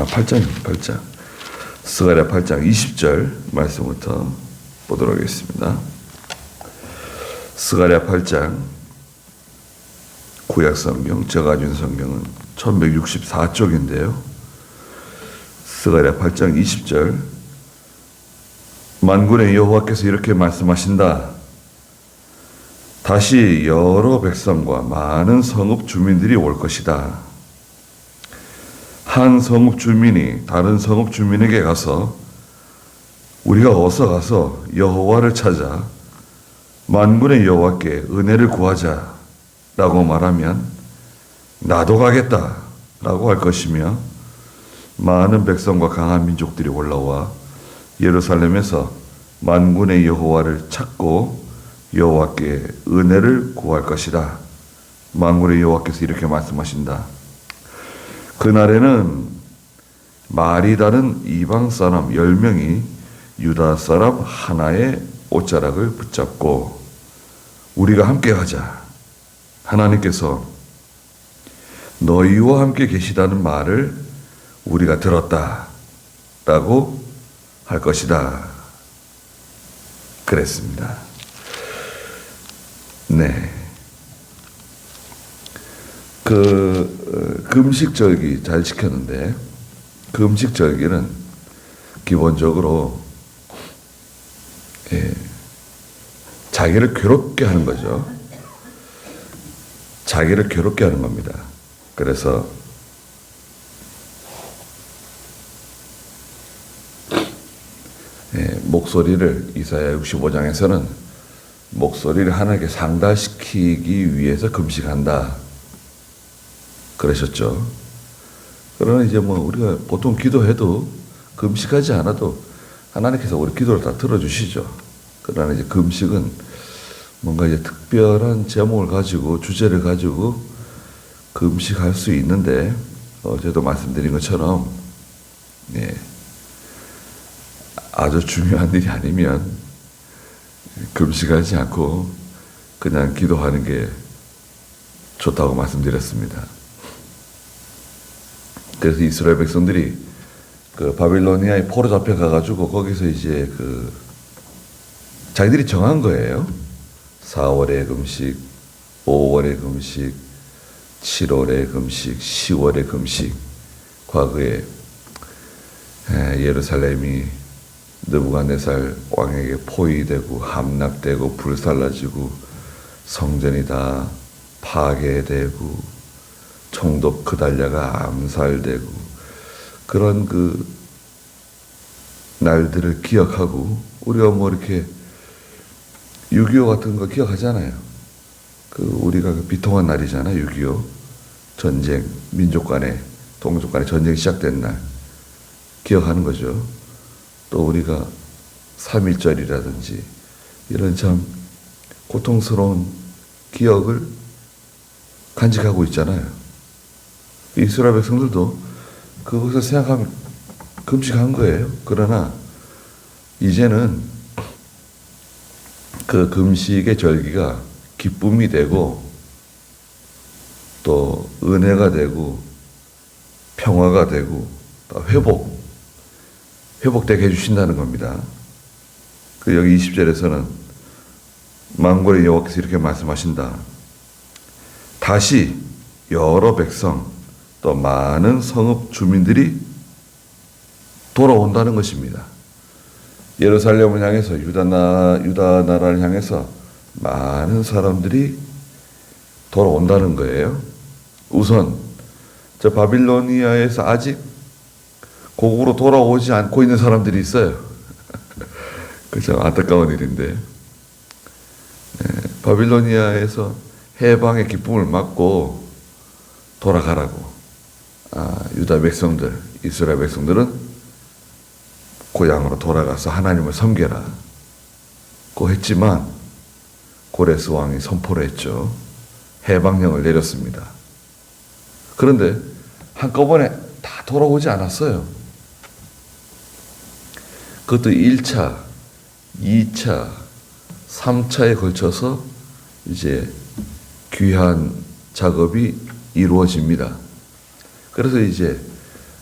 8장입니다. 8장. 스가랴 8장 20절 말씀부터 보도록 하겠습니다. 스가랴 8장 구약성경, 제가 가진 성경은 1164쪽인데요. 스가랴 8장 20절 만군의 여호와께서 이렇게 말씀하신다. 다시 여러 백성과 많은 성읍 주민들이 올 것이다. 한 성읍 주민이 다른 성읍 주민에게 가서 우리가 어서 가서 여호와를 찾아 만군의 여호와께 은혜를 구하자 라고 말하면 나도 가겠다 라고 할 것이며 많은 백성과 강한 민족들이 올라와 예루살렘에서 만군의 여호와를 찾고 여호와께 은혜를 구할 것이다. 만군의 여호와께서 이렇게 말씀하신다. 그날에는 말이 다른 이방 사람 10명이 유다 사람 하나의 옷자락을 붙잡고 우리가 함께 가자. 하나님께서 너희와 함께 계시다는 말을 우리가 들었다 라고 할 것이다. 그랬습니다. 네. 금식절기 잘 지켰는데 금식절기는 기본적으로 자기를 괴롭게 하는 거죠. 자기를 괴롭게 하는 겁니다. 그래서 목소리를 이사야 65장에서는 목소리를 하나님께 상달시키기 위해서 금식한다 그러셨죠. 그러나 이제 우리가 보통 기도해도 금식하지 않아도 하나님께서 우리 기도를 다 들어주시죠. 그러나 이제 금식은 뭔가 이제 특별한 제목을 가지고 주제를 가지고 금식할 수 있는데 어제도 말씀드린 것처럼 아주 중요한 일이 아니면 금식하지 않고 그냥 기도하는 게 좋다고 말씀드렸습니다. 그래서 이스라엘 백성들이 그 바빌로니아에 포로 잡혀가가지고 거기서 이제 자기들이 정한 거예요. 4월에 금식, 5월에 금식, 7월에 금식, 10월에 금식. 과거에 예루살렘이 느부갓네살 왕에게 포위되고 함락되고 불살라지고 성전이 다 파괴되고 총독 그달랴가 암살되고 그런 날들을 기억하고 우리가 이렇게 6.25 같은 거 기억하잖아요. 우리가 비통한 날이잖아요. 6.25 전쟁, 민족 간에 동족 간에 전쟁이 시작된 날 기억하는 거죠. 또 우리가 3.1절이라든지 이런 참 고통스러운 기억을 간직하고 있잖아요. 이스라엘 백성들도 그것을 생각하면 금식한 거예요. 그러나 이제는 그 금식의 절기가 기쁨이 되고 또 은혜가 되고 평화가 되고 또 회복되게 해주신다는 겁니다. 여기 20절에서는 만군의 여호와께서 이렇게 말씀하신다. 다시 여러 백성 또 많은 성읍 주민들이 돌아온다는 것입니다. 예루살렘을 향해서 유다 나라를 향해서 많은 사람들이 돌아온다는 거예요. 우선 저 바빌로니아에서 아직 고국으로 돌아오지 않고 있는 사람들이 있어요. 그죠? 안타까운 일인데 바빌로니아에서 해방의 기쁨을 맞고 돌아가라고 유다 백성들, 이스라엘 백성들은 고향으로 돌아가서 하나님을 섬겨라 고 했지만 고레스 왕이 선포를 했죠. 해방령을 내렸습니다. 그런데 한꺼번에 다 돌아오지 않았어요. 그것도 1차, 2차, 3차에 걸쳐서 이제 귀한 작업이 이루어집니다. 그래서 이제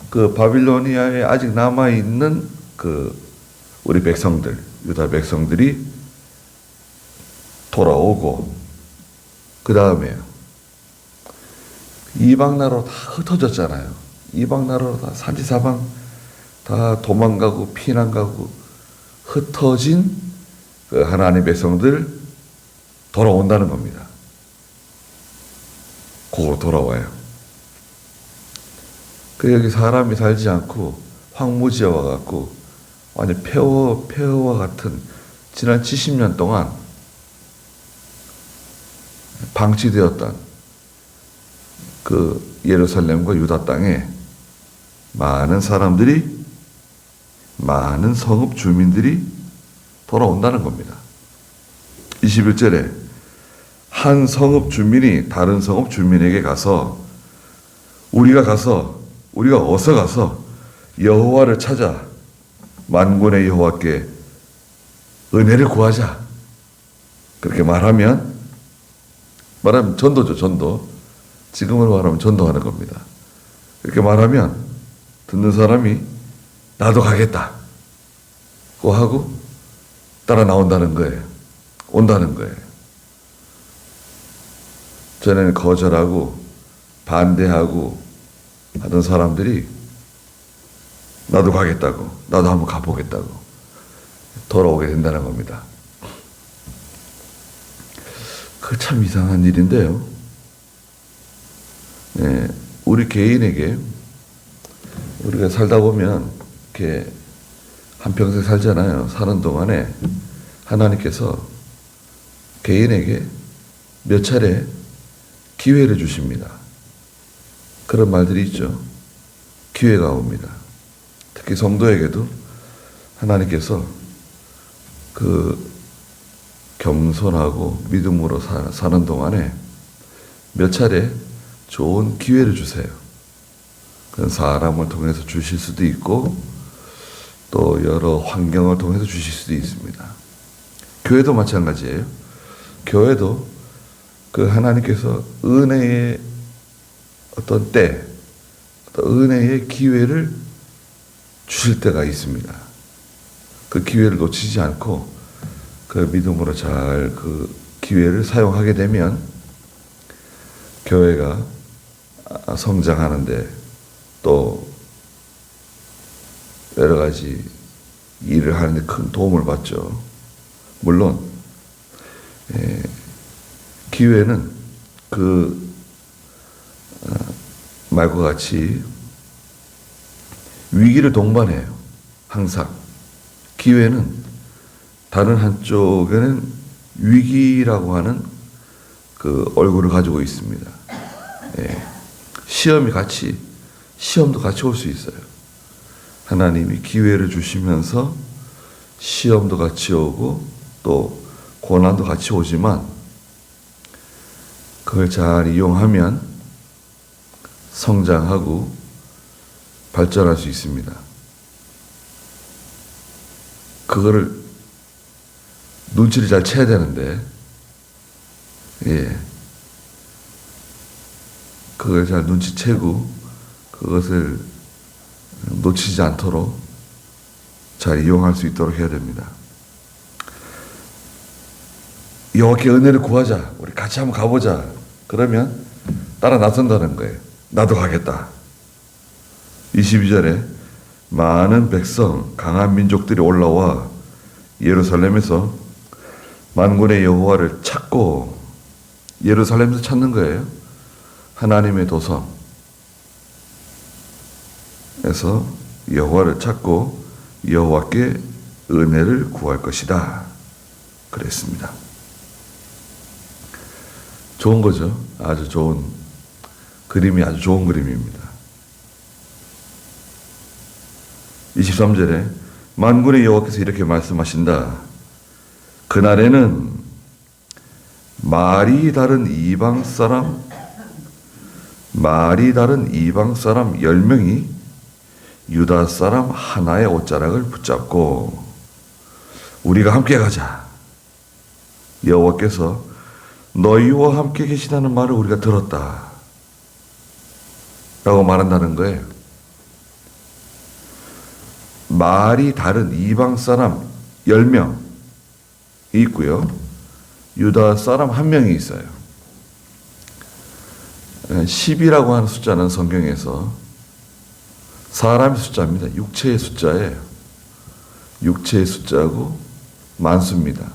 그 바빌로니아에 아직 남아 있는 그 우리 백성들, 유다 백성들이 돌아오고, 그 다음에요. 이방 나라로 다 흩어졌잖아요. 이방 나라로 다 산지사방 다 도망가고 피난가고 흩어진 그 하나님의 백성들 돌아온다는 겁니다. 그거 돌아와요. 그 여기 사람이 살지 않고 황무지에 와갖고 완전 폐허와 같은 지난 70년 동안 방치되었던 그 예루살렘과 유다 땅에 많은 사람들이, 많은 성읍 주민들이 돌아온다는 겁니다. 21절에 한 성읍 주민이 다른 성읍 주민에게 가서 우리가 어서 가서 여호와를 찾아 만군의 여호와께 은혜를 구하자. 그렇게 말하면 전도죠, 전도. 지금으로 말하면 전도하는 겁니다. 그렇게 말하면 듣는 사람이 나도 가겠다 고 하고 따라 나온다는 거예요. 온다는 거예요. 전에는 거절하고 반대하고 하던 사람들이 나도 가겠다고, 나도 한번 가보겠다고 돌아오게 된다는 겁니다. 그 참 이상한 일인데요. 네, 우리 개인에게 우리가 살다 보면 이렇게 한평생 살잖아요. 사는 동안에 하나님께서 개인에게 몇 차례 기회를 주십니다. 그런 말들이 있죠. 기회가 옵니다. 특히 성도에게도 하나님께서 그 겸손하고 믿음으로 사는 동안에 몇 차례 좋은 기회를 주세요. 그런 사람을 통해서 주실 수도 있고 또 여러 환경을 통해서 주실 수도 있습니다. 교회도 마찬가지예요. 교회도 그 하나님께서 은혜의 어떤 때, 어떤 은혜의 기회를 주실 때가 있습니다. 그 기회를 놓치지 않고 그 믿음으로 잘 그 기회를 사용하게 되면 교회가 성장하는데 또 여러 가지 일을 하는데 큰 도움을 받죠. 물론 기회는 그 말과 같이 위기를 동반해요. 항상 기회는 다른 한쪽에는 위기라고 하는 그 얼굴을 가지고 있습니다. 시험도 같이 올 수 있어요. 하나님이 기회를 주시면서 시험도 같이 오고 또 고난도 같이 오지만 그걸 잘 이용하면 성장하고 발전할 수 있습니다. 그거를 눈치를 잘 채야 되는데, 그걸 잘 눈치채고 그것을 놓치지 않도록 잘 이용할 수 있도록 해야 됩니다. 여호와께 은혜를 구하자. 우리 같이 한번 가보자. 그러면 따라 나선다는 거예요. 나도 가겠다. 22절에 많은 백성, 강한 민족들이 올라와 예루살렘에서 만군의 여호와를 찾고, 예루살렘에서 찾는 거예요. 하나님의 도성에서 여호와를 찾고 여호와께 은혜를 구할 것이다. 그랬습니다. 좋은 거죠. 아주 좋은 그림이 아주 좋은 그림입니다. 23절에 만군의 여호와께서 이렇게 말씀하신다. 그날에는 말이 다른 이방 사람 10명이 유다 사람 하나의 옷자락을 붙잡고 우리가 함께 가자. 여호와께서 너희와 함께 계시다는 말을 우리가 들었다. 라고 말한다는 거예요. 말이 다른 이방 사람 10명이 있고요. 유다 사람 1명이 있어요. 10이라고 하는 숫자는 성경에서 사람의 숫자입니다. 육체의 숫자예요. 육체의 숫자고 만수입니다.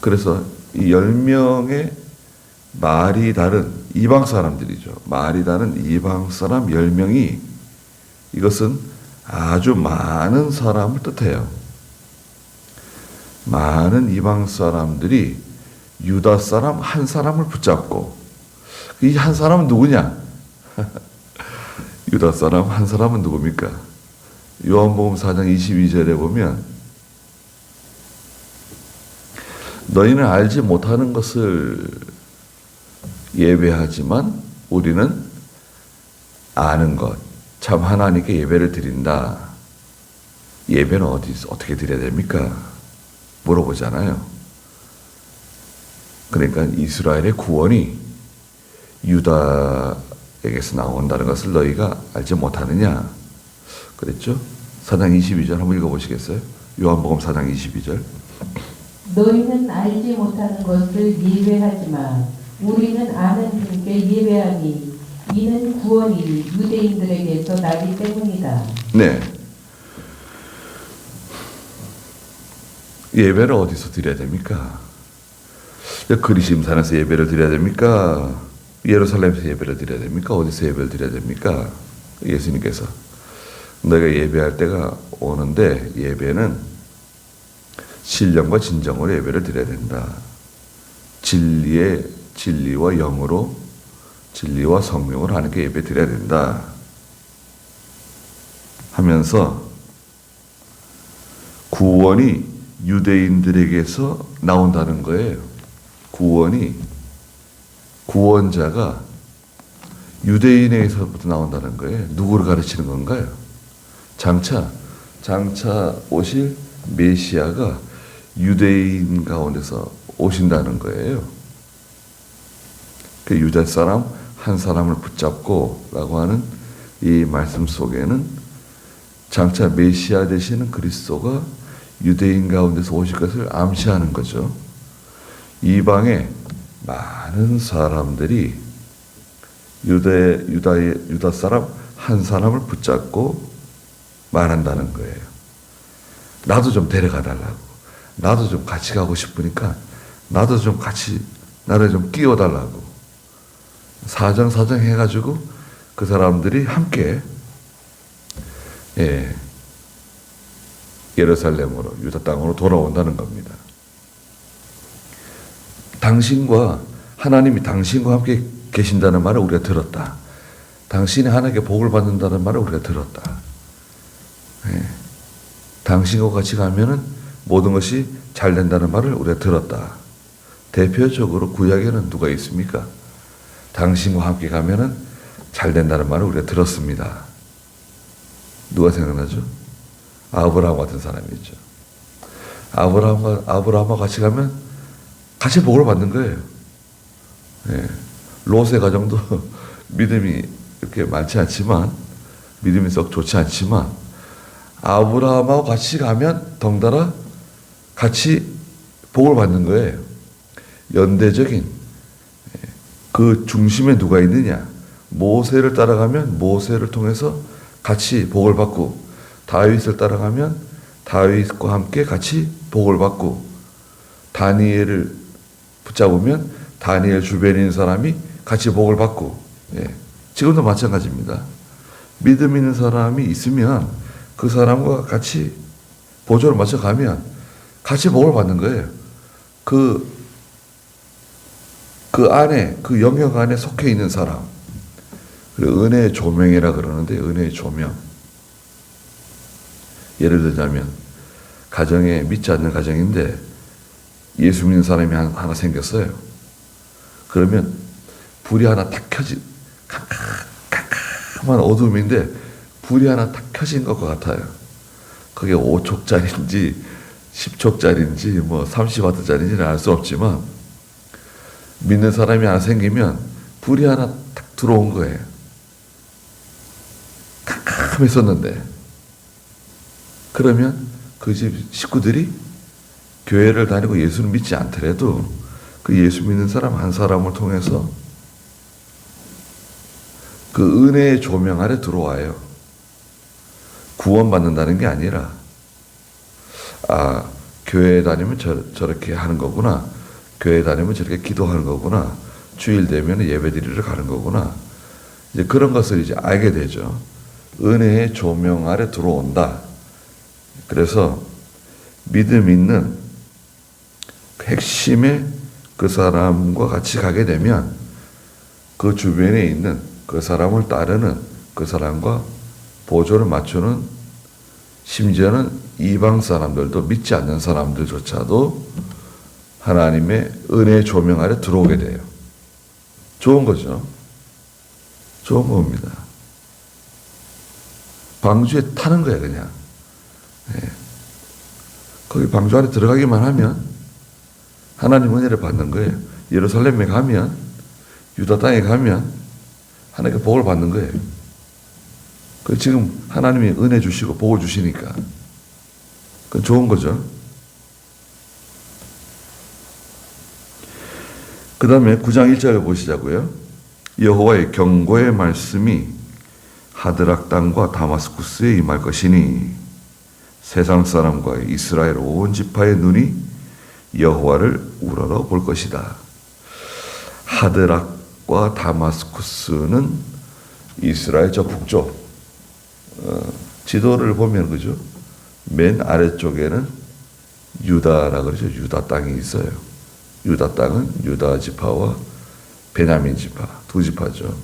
그래서 이 10명의 말이 다른 이방 사람들이죠. 말이 다른 이방 사람 10명이 이것은 아주 많은 사람을 뜻해요. 많은 이방 사람들이 유다 사람 한 사람을 붙잡고, 이 한 사람은 누구냐? 유다 사람 한 사람은 누굽니까? 요한복음 4장 22절에 보면 너희는 알지 못하는 것을 예배하지만 우리는 아는 것, 참 하나님께 예배를 드린다. 예배는 어떻게 드려야 됩니까? 물어보잖아요. 그러니까 이스라엘의 구원이 유다에게서 나온다는 것을 너희가 알지 못하느냐 그랬죠? 4장 22절 한번 읽어보시겠어요? 요한복음 4장 22절. 너희는 알지 못하는 것을 예배하지만 우리는 아는 분께 예배하니 이는 구원이 유대인들에게서 나기 때문이다. 네. 예배를 어디서 드려야 됩니까? 그리심산에서 예배를 드려야 됩니까? 예루살렘에서 예배를 드려야 됩니까? 어디서 예배를 드려야 됩니까? 예수님께서 너희가 예배할 때가 오는데 예배는 신령과 진정으로 예배를 드려야 된다. 진리와 영으로, 진리와 성령으로 하나님께 예배 드려야 된다 하면서 구원이 유대인들에게서 나온다는 거예요. 구원자가 유대인에게서부터 나온다는 거예요. 누구를 가르치는 건가요? 장차 오실 메시아가 유대인 가운데서 오신다는 거예요. 그 유대 사람 한 사람을 붙잡고 라고 하는 이 말씀 속에는 장차 메시아 되시는 그리스도가 유대인 가운데서 오실 것을 암시하는 거죠. 이방의 많은 사람들이 유다 사람 한 사람을 붙잡고 말한다는 거예요. 나도 좀 데려가 달라고. 나도 좀 같이 가고 싶으니까 나도 좀 같이 나를 좀 끼워달라고. 사정 해가지고 그 사람들이 함께 예루살렘으로 유다 땅으로 돌아온다는 겁니다. 하나님이 당신과 함께 계신다는 말을 우리가 들었다. 당신이 하나님께 복을 받는다는 말을 우리가 들었다. 당신과 같이 가면은 모든 것이 잘 된다는 말을 우리가 들었다. 대표적으로 구약에는 누가 있습니까? 당신과 함께 가면은 잘 된다는 말을 우리가 들었습니다. 누가 생각나죠? 아브라함 같은 사람이 있죠. 아브라함과 같이 가면 같이 복을 받는 거예요. 롯의 가정도 믿음이 이렇게 많지 않지만, 믿음이 썩 좋지 않지만, 아브라함하고 같이 가면 덩달아 같이 복을 받는 거예요. 연대적인 그 중심에 누가 있느냐? 모세를 따라가면 모세를 통해서 같이 복을 받고, 다윗을 따라가면 다윗과 함께 같이 복을 받고, 다니엘을 붙잡으면 다니엘 주변에 있는 사람이 같이 복을 받고, 지금도 마찬가지입니다. 믿음 있는 사람이 있으면 그 사람과 같이 보조를 맞춰가면 같이 복을 받는 거예요. 그 안에, 그 영역 안에 속해 있는 사람. 은혜의 조명이라 그러는데, 은혜의 조명. 예를 들자면, 가정에 믿지 않는 가정인데, 예수 믿는 사람이 하나 생겼어요. 그러면, 불이 하나 탁 캄캄한 어둠인데, 불이 하나 탁 켜진 것 같아요. 그게 5촉짜리인지, 10촉짜리인지, 30W짜리인지는 알 수 없지만, 믿는 사람이 하나 생기면, 불이 하나 탁 들어온 거예요. 캄캄했었는데, 그러면 그 집 식구들이 교회를 다니고 예수를 믿지 않더라도 그 예수 믿는 사람 한 사람을 통해서 그 은혜의 조명 아래 들어와요. 구원받는다는 게 아니라, 아, 교회에 다니면 저렇게 하는 거구나. 교회에 다니면 저렇게 기도하는 거구나. 주일 되면 예배 드리러 가는 거구나. 이제 그런 것을 이제 알게 되죠. 은혜의 조명 아래 들어온다. 그래서 믿음 있는 핵심의 그 사람과 같이 가게 되면 그 주변에 있는 그 사람을 따르는 그 사람과 보조를 맞추는, 심지어는 이방 사람들도, 믿지 않는 사람들조차도 하나님의 은혜의 조명 아래 들어오게 돼요. 좋은 거죠. 좋은 겁니다. 방주에 타는 거야, 그냥. 예. 거기 방주 안에 들어가기만 하면 하나님 은혜를 받는 거예요. 예루살렘에 가면, 유다 땅에 가면 하나님께 복을 받는 거예요. 그 지금 하나님이 은혜 주시고 복을 주시니까 그건 좋은 거죠. 그 다음에 9장 1절을 보시자고요. 여호와의 경고의 말씀이 하드락 땅과 다마스쿠스에 임할 것이니 세상 사람과 이스라엘 온 지파의 눈이 여호와를 우러러 볼 것이다. 하드락과 다마스쿠스는 이스라엘 저 북쪽, 지도를 보면 그죠? 맨 아래쪽에는 유다라 그러죠. 유다 땅이 있어요. 유다 땅은 유다 지파와 베냐민 지파, 두 지파죠.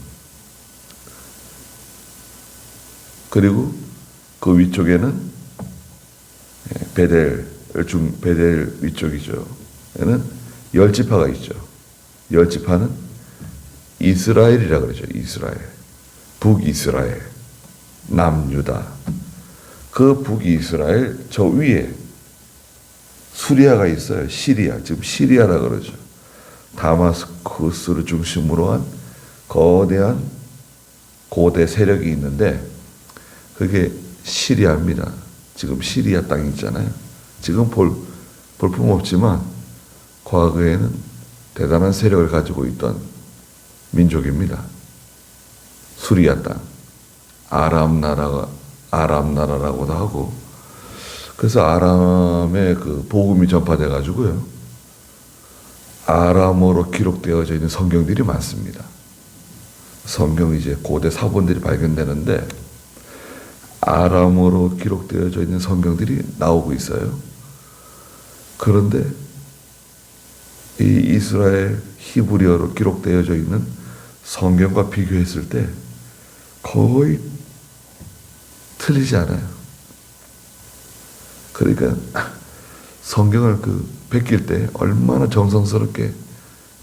그리고 그 위쪽에는 베델 위쪽이죠. 에는 10지파가 있죠. 10지파는 이스라엘이라 그러죠. 이스라엘. 북이스라엘. 남유다. 그 북이스라엘 저 위에 수리아가 있어요. 시리아. 지금 시리아라 그러죠. 다마스쿠스를 중심으로 한 거대한 고대 세력이 있는데 그게 시리아입니다. 지금 시리아 땅 있잖아요. 지금 볼품 없지만 과거에는 대단한 세력을 가지고 있던 민족입니다. 수리아 땅. 아람 나라라고도 하고, 그래서 아람의 그 복음이 전파돼 가지고요. 아람어로 기록되어져 있는 성경들이 많습니다. 성경 이제 고대 사본들이 발견되는데 아람어로 기록되어져 있는 성경들이 나오고 있어요. 그런데 이 이스라엘 히브리어로 기록되어져 있는 성경과 비교했을 때 거의 틀리지 않아요. 그러니까 성경을 베낄 때 얼마나 정성스럽게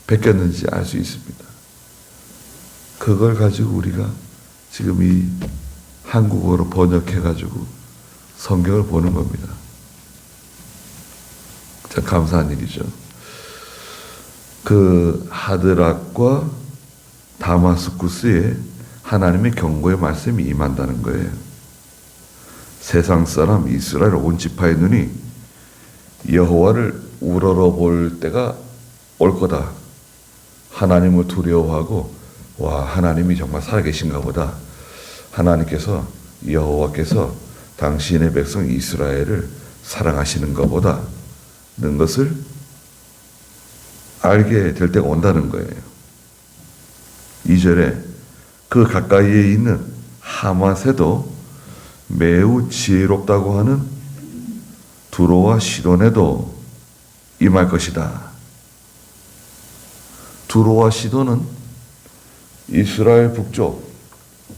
베꼈는지 알 수 있습니다. 그걸 가지고 우리가 지금 이 한국어로 번역해가지고 성경을 보는 겁니다. 참 감사한 일이죠. 그 하드락과 다마스쿠스에 하나님의 경고의 말씀이 임한다는 거예요. 세상 사람 이스라엘 온 지파의 눈이 여호와를 우러러 볼 때가 올 거다. 하나님을 두려워하고 와, 하나님이 정말 살아계신가 보다. 하나님께서, 여호와께서 당신의 백성 이스라엘을 사랑하시는 것보다 는 것을 알게 될 때가 온다는 거예요. 2절에 그 가까이에 있는 하맛에도 매우 지혜롭다고 하는 두로와 시돈에도 임할 것이다. 두로와 시돈은 이스라엘 북쪽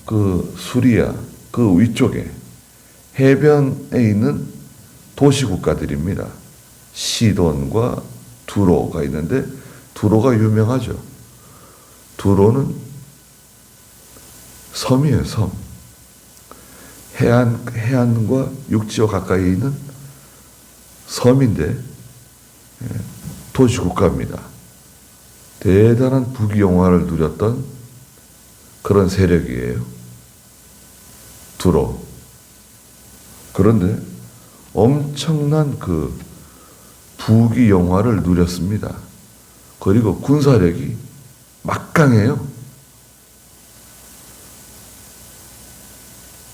그 수리아 그 위쪽에 해변에 있는 도시 국가들입니다. 시돈과 두로가 있는데 두로가 유명하죠. 두로는 섬이에요, 섬. 해안과 육지와 가까이 있는 섬인데 도시 국가입니다. 대단한 부귀영화를 누렸던 그런 세력이에요. 두로. 그런데 엄청난 그 부귀 영화를 누렸습니다. 그리고 군사력이 막강해요.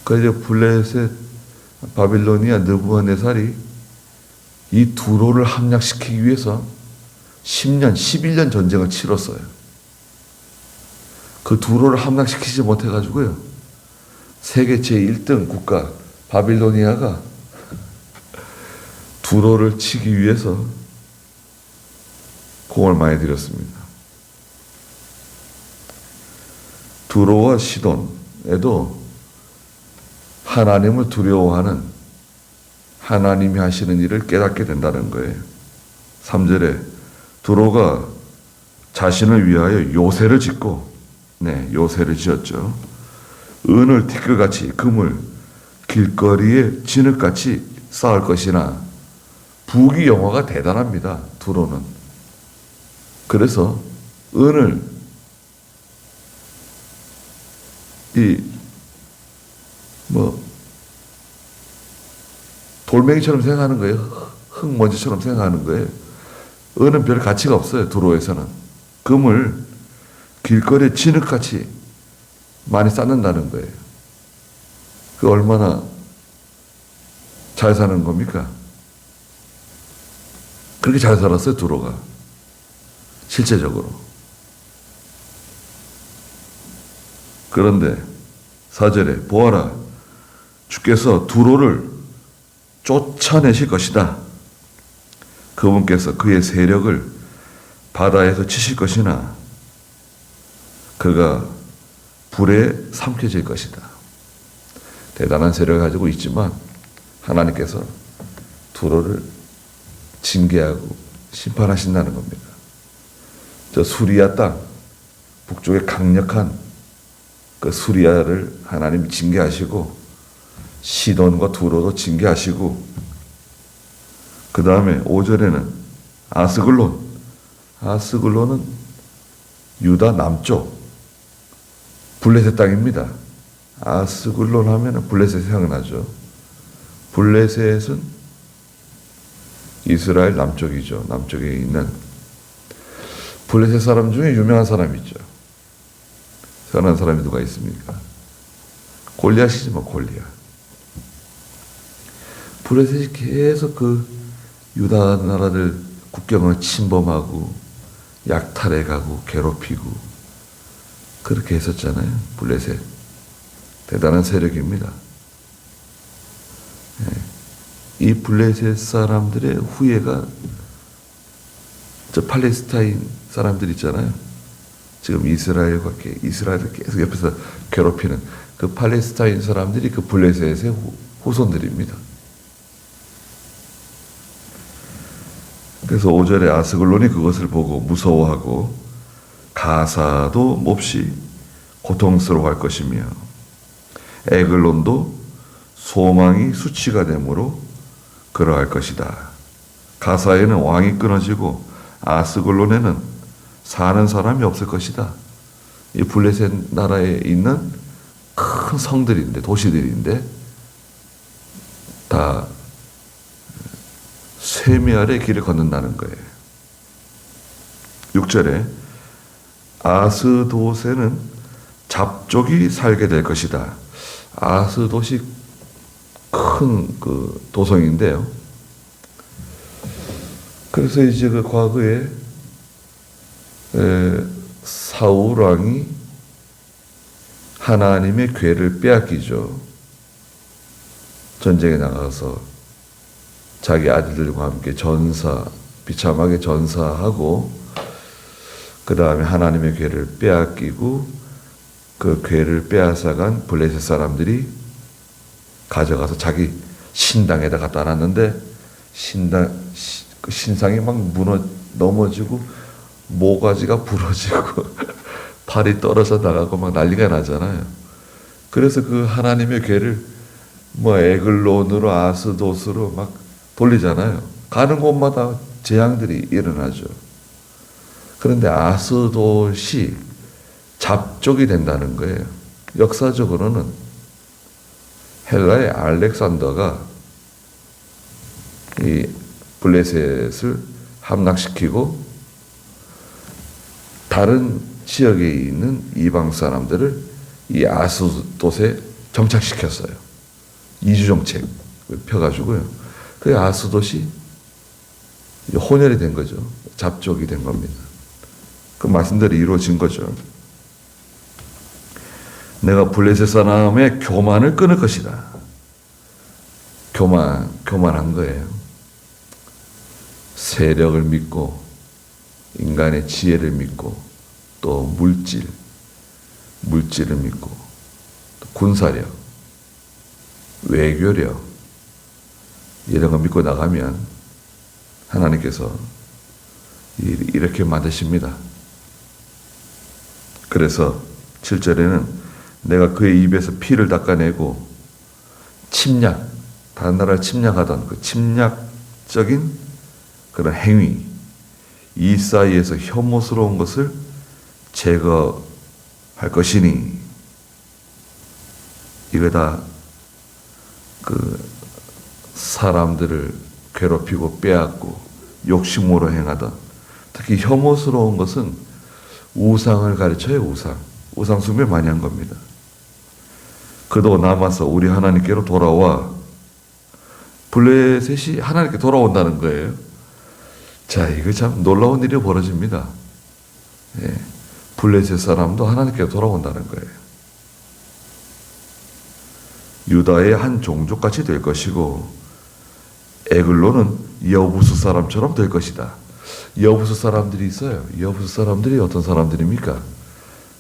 그래서 블레셋, 바빌로니아, 느부갓네살이 이 두로를 함락시키기 위해서 10년, 11년 전쟁을 치렀어요. 그 두로를 함락시키지 못해가지고요. 세계 제1등 국가 바빌로니아가 두로를 치기 위해서 공을 많이 들였습니다. 두로와 시돈에도 하나님을 두려워하는 하나님이 하시는 일을 깨닫게 된다는 거예요. 3절에 두로가 자신을 위하여 요새를 짓고, 요새를 지었죠. 은을 티끌같이 금을 길거리에 진흙같이 쌓을 것이나, 부귀 영화가 대단합니다. 두로는. 그래서 은을 돌멩이처럼 생각하는 거예요. 흙먼지처럼 생각하는 거예요. 은은 별 가치가 없어요. 두로에서는. 금을 길거리에 진흙같이 많이 쌓는다는 거예요. 그 얼마나 잘 사는 겁니까? 그렇게 잘 살았어요. 두로가. 실제적으로. 그런데 4절에 보아라, 주께서 두로를 쫓아내실 것이다. 그분께서 그의 세력을 바다에서 치실 것이나 그가 불에 삼켜질 것이다. 대단한 세력을 가지고 있지만 하나님께서 두로를 징계하고 심판하신다는 겁니다. 저 수리아 땅, 북쪽에 강력한 그 수리아를 하나님이 징계하시고 시돈과 두로도 징계하시고, 그 다음에 5절에는 아스글론은 유다 남쪽 블레셋 땅입니다. 아스글론 하면 블레셋이 생각나죠. 블레셋은 이스라엘 남쪽이죠. 남쪽에 있는 블레셋 사람 중에 유명한 사람이 있죠. 선한 사람이 누가 있습니까? 골리앗이지 뭐, 골리앗. 블레셋이 계속 그 유다 나라들 국경을 침범하고 약탈해가고 괴롭히고 그렇게 했었잖아요. 블레셋. 대단한 세력입니다. 이 블레셋 사람들의 후예가 저 팔레스타인 사람들 있잖아요. 지금 이스라엘을 계속 옆에서 괴롭히는 그 팔레스타인 사람들이 그 블레셋의 후손들입니다. 그래서 5절에 아스글론이 그것을 보고 무서워하고 가사도 몹시 고통스러워할 것이며 에글론도 소망이 수치가 되므로 그러할 것이다. 가사에는 왕이 끊어지고 아스글론에는 사는 사람이 없을 것이다. 이 블레셋 나라에 있는 큰 성들인데, 도시들인데 다 쇠멸의 길을 걷는다는 거예요. 6절에 아스도세는 잡족이 살게 될 것이다. 아스도시 큰 그 도성인데요. 그래서 이제 그 과거에 사울 왕이 하나님의 궤를 빼앗기죠. 전쟁에 나가서 자기 아들들과 함께 비참하게 전사하고, 그 다음에 하나님의 궤를 빼앗기고, 그 궤를 빼앗아간 블레셋 사람들이 가져가서 자기 신당에다 갖다 놨는데, 그 신상이 막 넘어지고, 모가지가 부러지고, 팔이 떨어져 나가고 막 난리가 나잖아요. 그래서 그 하나님의 궤를 에글론으로 아스돗으로 막 돌리잖아요. 가는 곳마다 재앙들이 일어나죠. 그런데 아스돗이 잡족이 된다는 거예요. 역사적으로는 헬라의 알렉산더가 이 블레셋을 함락시키고 다른 지역에 있는 이방 사람들을 이 아스돗에 정착시켰어요. 이주 정책을 펴가지고요. 그 아스돗이 혼혈이 된 거죠. 잡족이 된 겁니다. 그 말씀대로 이루어진 거죠. 내가 블레셋 사람의 교만을 끊을 것이다. 교만한 거예요. 세력을 믿고 인간의 지혜를 믿고 또 물질을 믿고 또 군사력, 외교력 이런 거 믿고 나가면 하나님께서 이렇게 만드십니다. 그래서 7절에는 내가 그의 입에서 피를 닦아내고 다른 나라를 침략하던 그 침략적인 그런 행위, 이 사이에서 혐오스러운 것을 제거할 것이니, 이거 다 그 사람들을 괴롭히고 빼앗고 욕심으로 행하던, 특히 혐오스러운 것은 우상을 가르쳐요. 우상 숭배 많이 한 겁니다. 그도 남아서 우리 하나님께로 돌아와. 블레셋이 하나님께 돌아온다는 거예요. 자, 이거 참 놀라운 일이 벌어집니다. 예, 블레셋 사람도 하나님께 돌아온다는 거예요. 유다의 한 종족같이 될 것이고 에글로는 여부수 사람처럼 될 것이다. 여부수 사람들이 있어요. 여부수 사람들이 어떤 사람들입니까?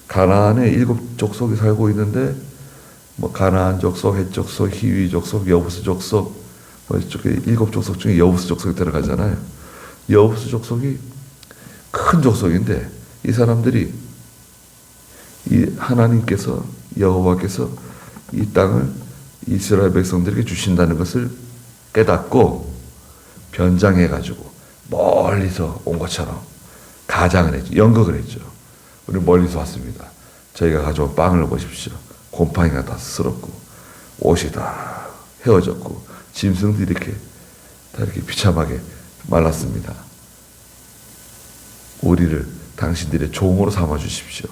가나안에 7 족속이 살고 있는데 뭐 가나안 족속, 헷 족속, 히위 족속, 여부수 족속, 뭐 이쪽에 7 족속 중에 여부수 족속이 들어가잖아요. 여부수 족속이 큰 족속인데 이 사람들이 이 하나님께서 여호와께서 이 땅을 이스라엘 백성들에게 주신다는 것을 깨닫고 변장해가지고 멀리서 온 것처럼 가장을 했죠. 연극을 했죠. 우리 멀리서 왔습니다. 저희가 가져온 빵을 보십시오. 곰팡이가 다 스럽고 옷이 다 헤어졌고 짐승들이 다 이렇게 비참하게 말랐습니다. 우리를 당신들의 종으로 삼아 주십시오.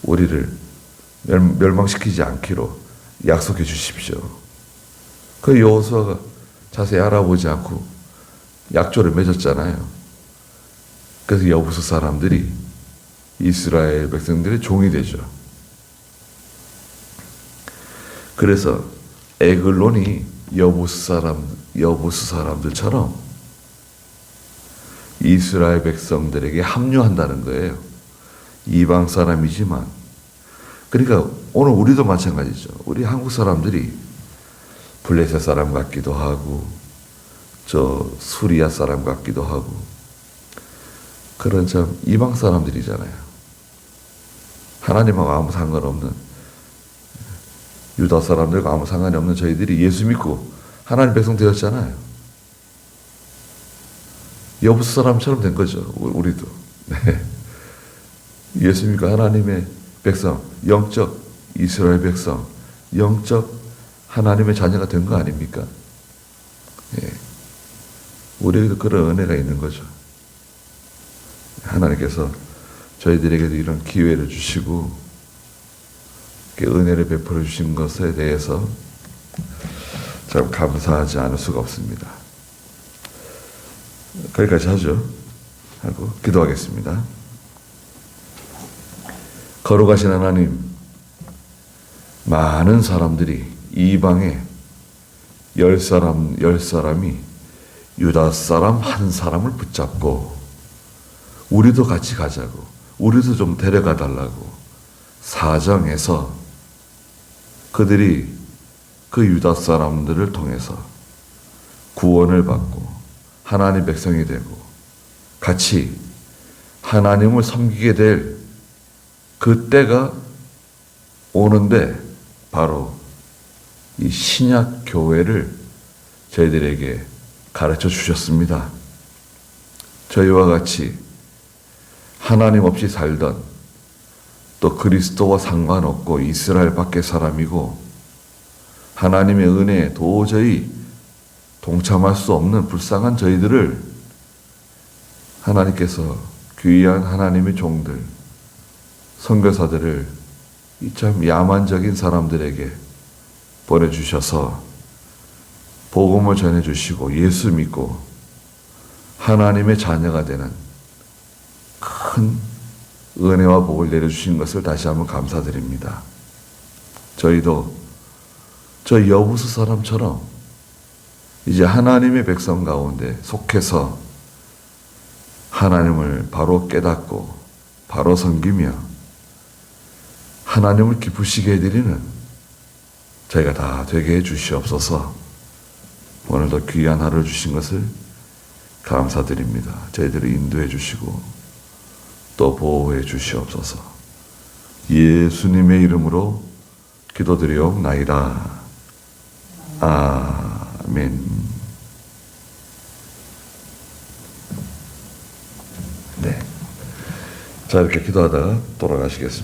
우리를 멸망시키지 않기로 약속해 주십시오. 그 여호수아가 자세히 알아보지 않고 약조를 맺었잖아요. 그래서 여부수 사람들이 이스라엘 백성들의 종이 되죠. 그래서 에글론이 여부수 사람들처럼 이스라엘 백성들에게 합류한다는 거예요. 이방 사람이지만, 그러니까 오늘 우리도 마찬가지죠. 우리 한국 사람들이 블레셋 사람 같기도 하고 저 수리아 사람 같기도 하고 그런 참 이방 사람들이잖아요. 하나님하고 아무 상관없는, 유다 사람들과 아무 상관이 없는 저희들이 예수 믿고 하나님 백성 되었잖아요. 여부수 사람처럼 된 거죠. 우리도. 네. 예수 믿고 하나님의 백성, 영적 이스라엘 백성, 영적 하나님의 자녀가 된 거 아닙니까? 예. 우리에게도 그런 은혜가 있는 거죠. 하나님께서 저희들에게도 이런 기회를 주시고 은혜를 베풀어 주신 것에 대해서 참 감사하지 않을 수가 없습니다. 거기까지 하죠. 하고 기도하겠습니다. 거룩하신 하나님, 많은 사람들이 이방에 10사람이 유다 사람 한 사람을 붙잡고 우리도 같이 가자고, 우리도 좀 데려가 달라고 사정해서 그들이 그 유다 사람들을 통해서 구원을 받고 하나님 백성이 되고 같이 하나님을 섬기게 될 그때가 오는데 바로 이 신약 교회를 저희들에게 가르쳐 주셨습니다. 저희와 같이 하나님 없이 살던, 또 그리스도와 상관없고 이스라엘 밖의 사람이고 하나님의 은혜에 도저히 동참할 수 없는 불쌍한 저희들을 하나님께서 귀한 하나님의 종들, 선교사들을 이 참 야만적인 사람들에게 보내주셔서 복음을 전해주시고 예수 믿고 하나님의 자녀가 되는 큰 은혜와 복을 내려주신 것을 다시 한번 감사드립니다. 저희도 저 여부수 사람처럼 이제 하나님의 백성 가운데 속해서 하나님을 바로 깨닫고 바로 섬기며 하나님을 기쁘시게 해드리는 저희가 다 되게 해 주시옵소서. 오늘도 귀한 하루를 주신 것을 감사드립니다. 저희들을 인도해 주시고 또 보호해 주시옵소서. 예수님의 이름으로 기도드리옵나이다. 아멘. 네. 자, 이렇게 기도하다가 돌아가시겠습니다.